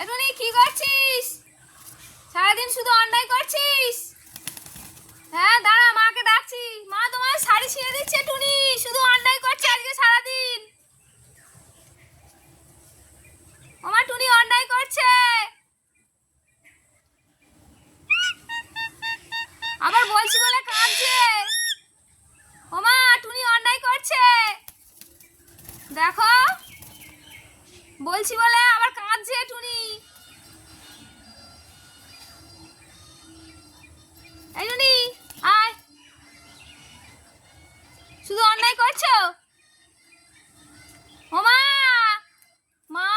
এটুনি কি করছিস? সারাদিন শুধু অন্যায় করছিস। হ্যাঁ দাঁড়া, মাকে ডাকছি। মা তোমার শাড়ি ছিঁড়ে দিচ্ছে। টুনি শুধু অন্যায় করছে আজকে সারাদিন। ওমা টুনি অন্যায় করছে, আবার বলছি বলে কাঁদছে। ওমা টুনি অন্যায় করছে, দেখো বলছি বলে আবার কাঁদছে টুনি। এই টুনি আয়, শুধু অন্যায় করছো। ওমা মা,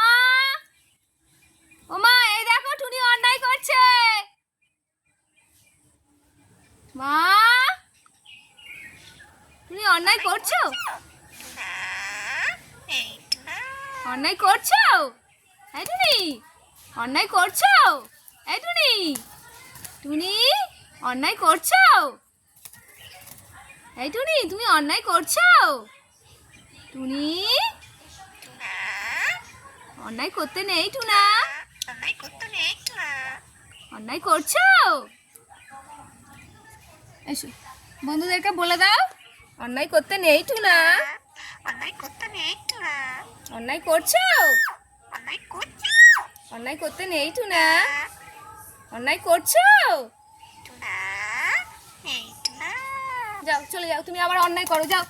ওমা এই দেখো টুনি অন্যায় করছে। মা তুমি অন্যায় করছো, অন্যায় করছো। এই টুনি অন্যায় করছো। এই টুনি, টুনি অন্যায় করছো। এই টুনি তুমি অন্যায় করছো। টুনি অন্যায় করতে নেই টুনা, অন্যায় করছো। এসো বন্ধুদেরকে বলে দাও অন্যায় করতে নেই টুনা, অন্যায় করছো। অন্যায় করতে নেই টুনা, অন্যায় করছো। যাও চলে যাও, তুমি আবার অন্যায় করো, যাও।